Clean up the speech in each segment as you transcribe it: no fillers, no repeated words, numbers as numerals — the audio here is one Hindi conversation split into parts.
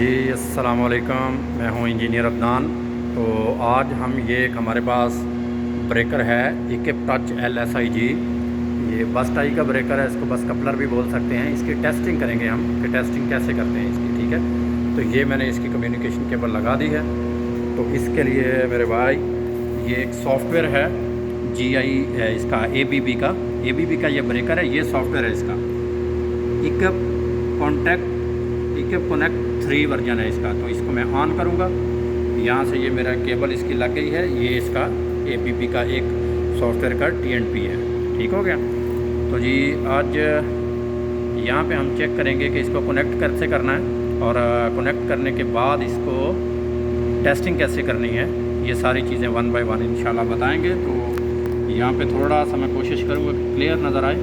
जी अस्सलाम वालेकुम, मैं हूं इंजीनियर अदनान। तो आज हम हमारे पास ब्रेकर है इक्विप टच LSIG। ये बस टाई का ब्रेकर है, इसको बस कपलर भी बोल सकते हैं। इसकी टेस्टिंग करेंगे हम कि टेस्टिंग कैसे करते हैं इसकी, ठीक है। तो ये मैंने इसकी कम्युनिकेशन केबल लगा दी है। तो इसके लिए मेरे भाई ये एक सॉफ्टवेयर है GI है इसका ABB का ये ब्रेकर है। ये सॉफ्टवेयर है इसका इक्विप कनेक्ट 3 वर्जन है इसका। तो इसको मैं ऑन करूँगा, यहाँ से ये मेरा केबल इसकी लग गई है। ये इसका ABB का एक सॉफ्टवेयर का TNP है, ठीक हो गया। तो जी आज यहाँ पे हम चेक करेंगे कि इसको कनेक्ट कैसे करना है और कनेक्ट करने के बाद इसको टेस्टिंग कैसे करनी है। ये सारी चीज़ें 1 बाय 1 इंशाल्लाह बताएंगे। तो यहाँ पे थोड़ा सा मैं कोशिश करूँगा कि क्लियर नज़र आए।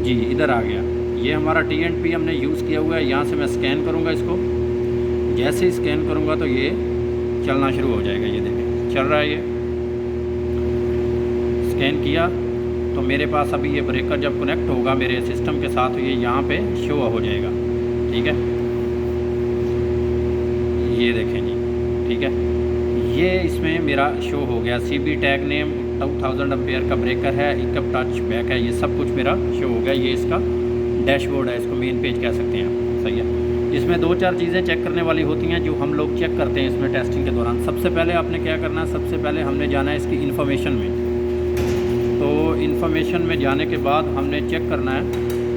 जी इधर आ गया, ये हमारा TNP हमने यूज़ किया हुआ है। यहाँ से मैं स्कैन करूँगा इसको। जैसे ही स्कैन करूँगा तो ये चलना शुरू हो जाएगा। ये देखें चल रहा है। ये स्कैन किया तो मेरे पास अभी ये ब्रेकर जब कनेक्ट होगा मेरे सिस्टम के साथ, ये यहाँ पे शो हो जाएगा, ठीक है। ये देखें जी, ठीक है। ये इसमें मेरा शो हो गया। CB टैग नेम 2000 एम्पेयर का ब्रेकर है, इक्विप टच बैक है, ये सब कुछ मेरा शो हो गया। ये इसका डैशबोर्ड है, इसको मेन पेज कह सकते हैं, सही है। इसमें 2-4 चीज़ें चेक करने वाली होती हैं जो हम लोग चेक करते हैं इसमें टेस्टिंग के दौरान। सबसे पहले आपने क्या करना है, सबसे पहले हमने जाना है इसकी इन्फॉर्मेशन में। तो इन्फॉर्मेशन में जाने के बाद हमने चेक करना है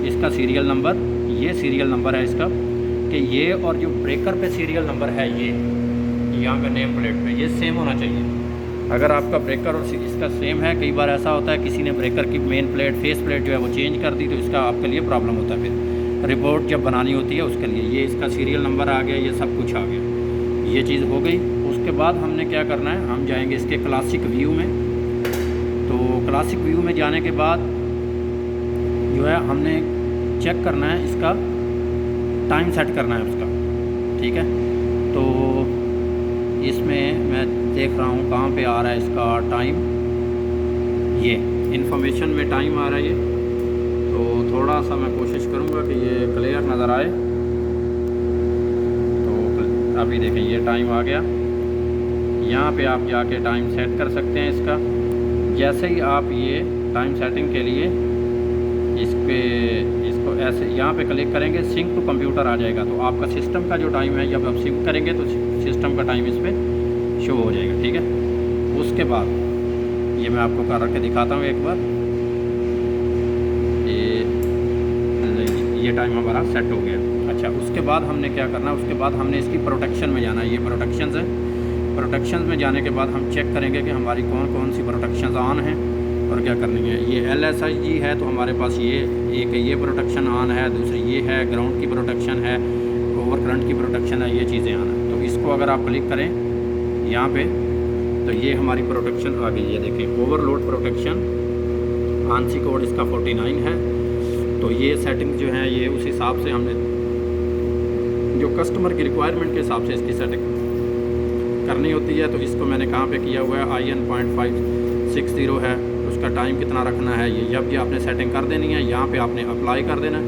इसका सीरियल नंबर। ये सीरियल नंबर है इसका कि ये और जो ब्रेकर पे सीरियल नंबर है ये यहाँ पे नेम प्लेट पे ये सेम होना चाहिए। अगर आपका ब्रेकर और इसका सेम है, कई बार ऐसा होता है किसी ने ब्रेकर की मेन प्लेट फेस प्लेट जो है वो चेंज कर दी, तो इसका आपके लिए प्रॉब्लम होता है। फिर रिपोर्ट जब बनानी होती है उसके लिए ये इसका सीरियल नंबर आ गया, ये सब कुछ आ गया, ये चीज़ हो गई। उसके बाद हमने क्या करना है, हम जाएंगे इसके क्लासिक व्यू में। तो क्लासिक व्यू में जाने के बाद जो है हमने चेक करना है इसका टाइम सेट करना है उसका, ठीक है। तो इसमें मैं देख रहा हूँ कहाँ पे आ रहा है इसका टाइम। ये इन्फॉर्मेशन में टाइम आ रहा है ये। तो थोड़ा सा मैं कोशिश करूँगा कि ये क्लियर नज़र आए। तो अभी देखें ये टाइम आ गया। यहाँ पे आप जाके टाइम सेट कर सकते हैं इसका। जैसे ही आप ये टाइम सेटिंग के लिए इसको ऐसे यहाँ पे क्लिक करेंगे, सिंक टू कंप्यूटर आ जाएगा। तो आपका सिस्टम का जो टाइम है जब आप सिंक करेंगे तो सिस्टम का टाइम इस पर शो हो जाएगा, ठीक है। उसके बाद ये मैं आपको कर के दिखाता हूँ एक बार। ये टाइम हमारा सेट हो गया। अच्छा, उसके बाद हमने क्या करना है, उसके बाद हमने इसकी प्रोटेक्शन में जाना है। ये प्रोटेक्शंस है। प्रोटेक्शंस में जाने के बाद हम चेक करेंगे कि हमारी कौन कौन सी प्रोटेक्शंस ऑन हैं और क्या करनी है। ये LSIG है तो हमारे पास ये प्रोटेक्शन ऑन है, दूसरी ये है ग्राउंड की प्रोटेक्शन है, ओवर करंट की प्रोटेक्शन है, ये चीज़ें ऑन है। तो इसको अगर आप क्लिक करें यहाँ पे तो ये हमारी प्रोटेक्शन आ गई। ये देखें ओवरलोड प्रोटेक्शन, आंसी कोड इसका 49 है। तो ये सेटिंग जो है ये उस हिसाब से हमने जो कस्टमर की रिक्वायरमेंट के हिसाब से इसकी सेटिंग करनी होती है। तो इसको मैंने कहाँ पे किया हुआ है, IN.560 है। उसका टाइम कितना रखना है ये जब आपने सेटिंग कर देनी है। यहाँ पे आपने अप्लाई कर देना है।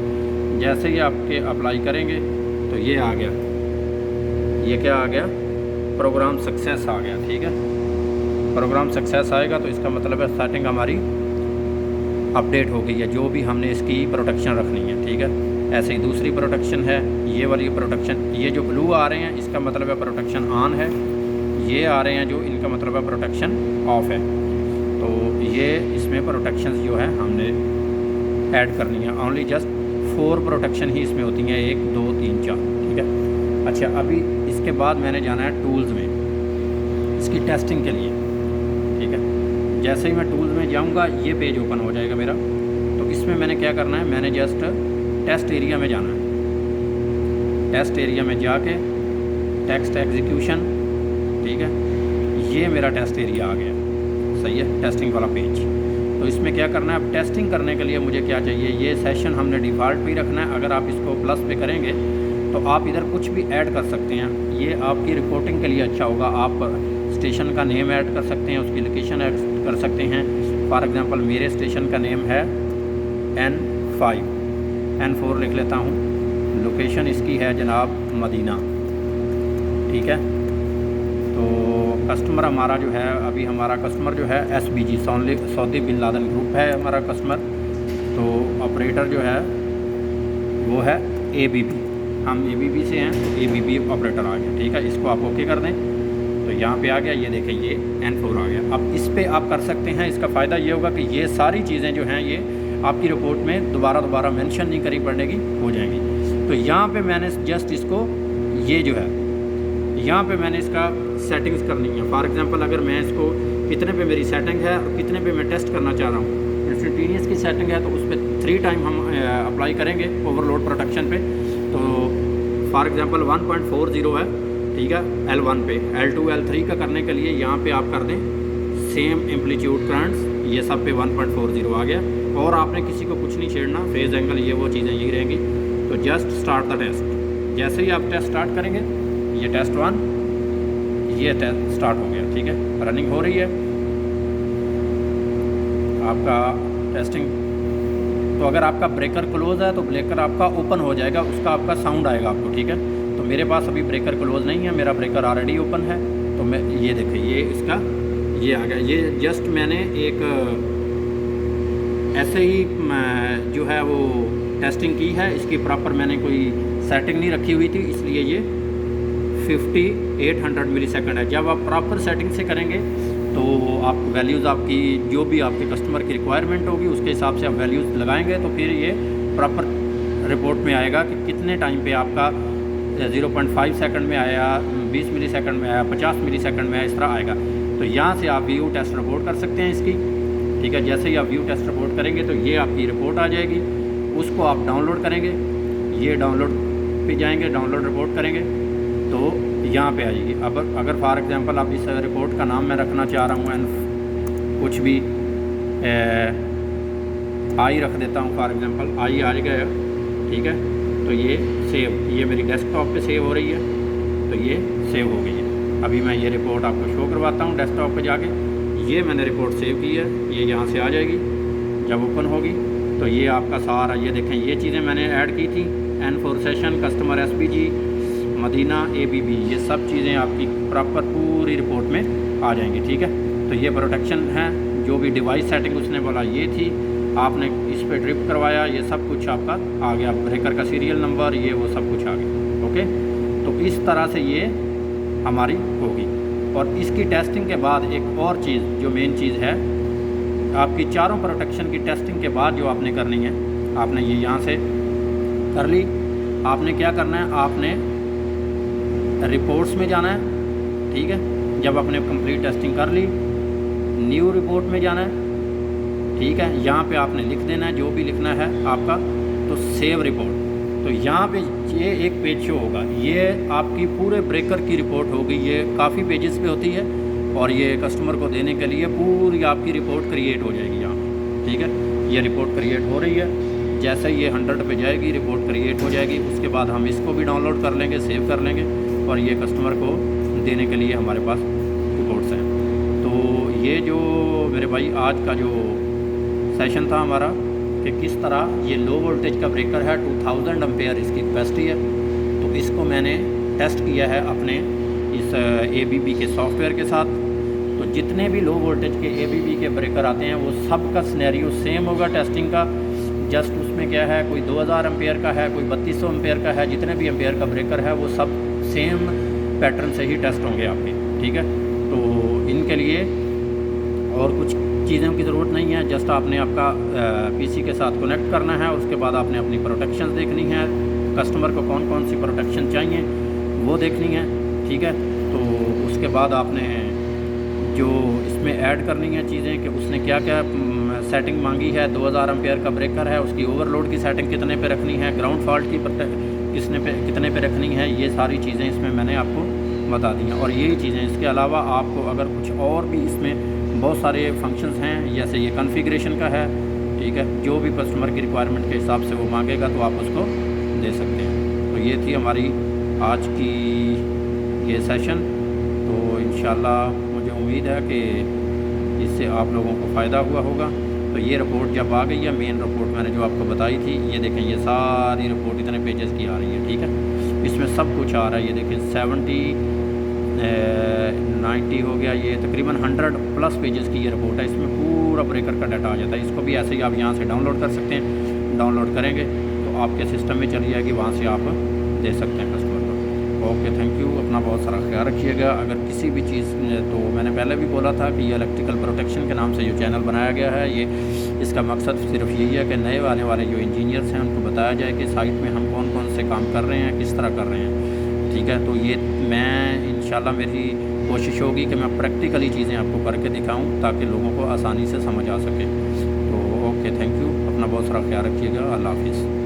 जैसे ही आपके अप्लाई करेंगे तो ये आ गया, ये क्या आ गया, प्रोग्राम सक्सेस आ गया, ठीक है। प्रोग्राम सक्सेस आएगा तो इसका मतलब है सेटिंग हमारी अपडेट हो गई है, जो भी हमने इसकी प्रोटेक्शन रखनी है, ठीक है। ऐसे ही दूसरी प्रोटेक्शन है, ये वाली प्रोटेक्शन, ये जो ब्लू आ रहे हैं इसका मतलब है प्रोटेक्शन ऑन है। ये आ रहे हैं जो इनका मतलब है प्रोटेक्शन ऑफ है। तो ये इसमें प्रोटेक्शन जो है हमने ऐड करनी है। ओनली जस्ट 4 प्रोटेक्शन ही इसमें होती हैं, 1 2 3 4, ठीक है। अच्छा, अभी इसके बाद मैंने जाना है टूल्स में इसकी टेस्टिंग के लिए, ठीक है। जैसे ही मैं टूल्स में जाऊंगा ये पेज ओपन हो जाएगा मेरा। तो इसमें मैंने क्या करना है, मैंने जस्ट टेस्ट एरिया में जाना है। टेस्ट एरिया में जाके टेक्स्ट एग्जीक्यूशन, ठीक है, ये मेरा टेस्ट एरिया आ गया, सही है, टेस्टिंग वाला पेज। तो इसमें क्या करना है, अब टेस्टिंग करने के लिए मुझे क्या चाहिए, ये सेशन हमने डिफ़ॉल्ट भी रखना है। अगर आप इसको प्लस पे करेंगे तो आप इधर कुछ भी ऐड कर सकते हैं। ये आपकी रिपोर्टिंग के लिए अच्छा होगा। आप स्टेशन का नेम ऐड कर सकते हैं, उसकी लोकेशन ऐड कर सकते हैं। फॉर एग्ज़ाम्पल मेरे स्टेशन का नेम है N4 लिख लेता हूँ। लोकेशन इसकी है जनाब मदीना, ठीक है। तो कस्टमर हमारा जो है, अभी हमारा कस्टमर जो है SBG Saudi Bin Laden group है हमारा कस्टमर। तो ऑपरेटर जो है वो है ABB, हम ABB से हैं, तो ABB ऑपरेटर आ गया, ठीक है। इसको आप ओके कर दें तो यहाँ पे आ गया, ये देखें ये N4 आ गया। अब इस पे आप कर सकते हैं, इसका फ़ायदा ये होगा कि ये सारी चीज़ें जो हैं ये आपकी रिपोर्ट में दोबारा मेंशन नहीं करी पड़ेगी, हो जाएंगी। तो यहाँ पे मैंने जस्ट इसको, ये जो है यहाँ पे मैंने इसका सेटिंग्स करनी है। फॉर एग्जांपल अगर मैं इसको कितने पे मेरी सेटिंग है और कितने पे मैं टेस्ट करना चाह रहा हूँ, इंस्टेंटेनियस की सेटिंग है तो उस पर 3 टाइम हम अप्लाई करेंगे ओवरलोड प्रोटेक्शन पे। तो फॉर एग्जांपल 1.40 है, ठीक है, L1 पे। L2 L3 का करने के लिए यहाँ पे आप कर दें सेम एम्पलीट्यूड करंट्स, ये सब पे 1.40 आ गया। और आपने किसी को कुछ नहीं छेड़ना, फेज एंगल ये वो चीज़ें यही रहेंगी। तो जस्ट स्टार्ट द टेस्ट, जैसे ही आप टेस्ट स्टार्ट करेंगे, ये टेस्ट 1, ये टेस्ट स्टार्ट हो गया, ठीक है, रनिंग हो रही है आपका टेस्टिंग। तो अगर आपका ब्रेकर क्लोज है तो ब्रेकर आपका ओपन हो जाएगा, उसका आपका साउंड आएगा आपको, ठीक है। तो मेरे पास अभी ब्रेकर क्लोज नहीं है, मेरा ब्रेकर ऑलरेडी ओपन है। तो मैं ये देखिए, ये इसका ये आ गया। ये जस्ट मैंने एक ऐसे ही जो है वो टेस्टिंग की है, इसकी प्रॉपर मैंने कोई सेटिंग नहीं रखी हुई थी, इसलिए ये 5800 मिली सेकेंड है। जब आप प्रॉपर सेटिंग से करेंगे तो आप वैल्यूज़ आपकी जो भी आपके कस्टमर की रिक्वायरमेंट होगी उसके हिसाब से आप वैल्यूज़ लगाएंगे, तो फिर ये प्रॉपर रिपोर्ट में आएगा कि कितने टाइम पे आपका 0.5 सेकंड में आया, 20 मिली सेकंड में आया, 50 मिली सेकंड में आया, इस तरह आएगा। तो यहाँ से आप व्यू टेस्ट रिपोर्ट कर सकते हैं इसकी, ठीक है। जैसे ही आप व्यू टेस्ट रिपोर्ट करेंगे तो ये आपकी रिपोर्ट आ जाएगी, उसको आप डाउनलोड करेंगे, ये डाउनलोड पे जाएंगे, डाउनलोड रिपोर्ट करेंगे तो यहाँ पे आएगी। अब अगर फॉर एग्जांपल आप इस रिपोर्ट का नाम मैं रखना चाह रहा हूँ कुछ भी आई रख देता हूँ, फॉर एग्जांपल आई आ गया, ठीक है। तो ये सेव, ये मेरी डेस्कटॉप पे सेव हो रही है, तो ये सेव हो गई है। अभी मैं ये रिपोर्ट आपको शो करवाता हूँ डेस्कटॉप पे जाके। ये मैंने रिपोर्ट सेव की है, ये यहाँ से आ जाएगी। जब ओपन होगी तो ये आपका सारा, ये देखें ये चीज़ें मैंने ऐड की थी, N4 session, customer SBG, Medina, ABB, ये सब चीज़ें आपकी प्रॉपर पूरी रिपोर्ट में आ जाएंगी, ठीक है। तो ये प्रोटेक्शन है, जो भी डिवाइस सेटिंग उसने बोला ये थी, आपने इस पर ड्रिप करवाया, ये सब कुछ आपका आ गया, ब्रेकर का सीरियल नंबर, ये वो सब कुछ आ गया, ओके। तो इस तरह से ये हमारी होगी। और इसकी टेस्टिंग के बाद एक और चीज़ जो मेन चीज़ है, आपकी चारों प्रोटेक्शन की टेस्टिंग के बाद जो आपने करनी है, आपने ये यहाँ से कर ली, आपने क्या करना है, आपने रिपोर्ट्स में जाना है, ठीक है। जब आपने कंप्लीट टेस्टिंग कर ली, न्यू रिपोर्ट में जाना है, ठीक है। यहाँ पे आपने लिख देना है जो भी लिखना है आपका, तो सेव रिपोर्ट। तो यहाँ पे ये एक पेज शो होगा, ये आपकी पूरे ब्रेकर की रिपोर्ट होगी। ये काफ़ी पेजेस पे होती है और ये कस्टमर को देने के लिए पूरी आपकी रिपोर्ट क्रिएट हो जाएगी यहाँ पे, ठीक है। ये रिपोर्ट क्रिएट हो रही है, जैसे ही ये 100 पे जाएगी रिपोर्ट क्रिएट हो जाएगी। उसके बाद हम इसको भी डाउनलोड कर लेंगे, सेव कर लेंगे और ये कस्टमर को देने के लिए हमारे पास रिपोर्ट्स हैं। तो ये जो मेरे भाई आज का जो सेशन था हमारा, कि किस तरह ये लो वोल्टेज का ब्रेकर है, 2000 एम्पेयर इसकी कैपेसिटी है। तो इसको मैंने टेस्ट किया है अपने इस ABB के सॉफ्टवेयर के साथ। तो जितने भी लो वोल्टेज के ABB के ब्रेकर आते हैं वो सब का सिनेरियो सेम होगा टेस्टिंग का। जस्ट उसमें क्या है, कोई 2000 एम्पेयर का है, कोई 3200 एम्पेयर का है, जितने भी एम्पेयर का ब्रेकर है वो सब सेम पैटर्न से ही टेस्ट होंगे आपके, ठीक है। तो इनके लिए और कुछ चीज़ों की ज़रूरत नहीं है, जस्ट आपने आपका PC के साथ कनेक्ट करना है। उसके बाद आपने अपनी प्रोटेक्शन देखनी है, कस्टमर को कौन कौन सी प्रोटेक्शन चाहिए वो देखनी है, ठीक है। तो उसके बाद आपने जो इसमें ऐड करनी है चीज़ें कि उसने क्या क्या सेटिंग मांगी है। 2000 एम्पेयर का ब्रेकर है, उसकी ओवरलोड की सेटिंग कितने पे रखनी है, ग्राउंड फॉल्ट की कितने पे रखनी है, ये सारी चीज़ें इसमें मैंने आपको बता दी हैं। और यही चीज़ें, इसके अलावा आपको अगर कुछ और भी इसमें बहुत सारे फंक्शंस हैं, जैसे ये कॉन्फ़िगरेशन का है, ठीक है। जो भी कस्टमर की रिक्वायरमेंट के हिसाब से वो मांगेगा तो आप उसको दे सकते हैं। तो ये थी हमारी आज की ये सेशन। तो इंशाल्लाह मुझे उम्मीद है कि इससे आप लोगों को फ़ायदा हुआ होगा। तो ये रिपोर्ट जब आ गई है, मेन रिपोर्ट मैंने जो आपको बताई थी, ये देखें ये सारी रिपोर्ट इतने पेजेस की आ रही है, ठीक है। इसमें सब कुछ आ रहा है। ये देखिए 90 हो गया, ये तकरीबन 100+ पेजेस की ये रिपोर्ट है। इसमें पूरा ब्रेकर का डाटा आ जाता है। इसको भी ऐसे ही आप यहाँ से डाउनलोड कर सकते हैं। डाउनलोड करेंगे तो आपके सिस्टम में चली जाएगी, वहाँ से आप दे सकते हैं कस्टमर को। Okay, thank you. अपना बहुत सारा ख्याल रखिएगा। अगर किसी भी चीज़, तो मैंने पहले भी बोला था कि ये इलेक्ट्रिकल प्रोटेक्शन के नाम से जो चैनल बनाया गया है, ये इसका मकसद सिर्फ यही है कि नए आने वाले जो इंजीनियर्स हैं उनको बताया जाए कि साइट में हम कौन कौन से काम कर रहे हैं, किस तरह कर रहे हैं। ठीक है, तो ये मैं इंशाल्लाह मेरी कोशिश होगी कि मैं प्रैक्टिकली चीज़ें आपको करके दिखाऊं ताकि लोगों को आसानी से समझ आ सके। तो ओके, थैंक यू। अपना बहुत सारा ख्याल रखिएगा। अल्लाह हाफिज़।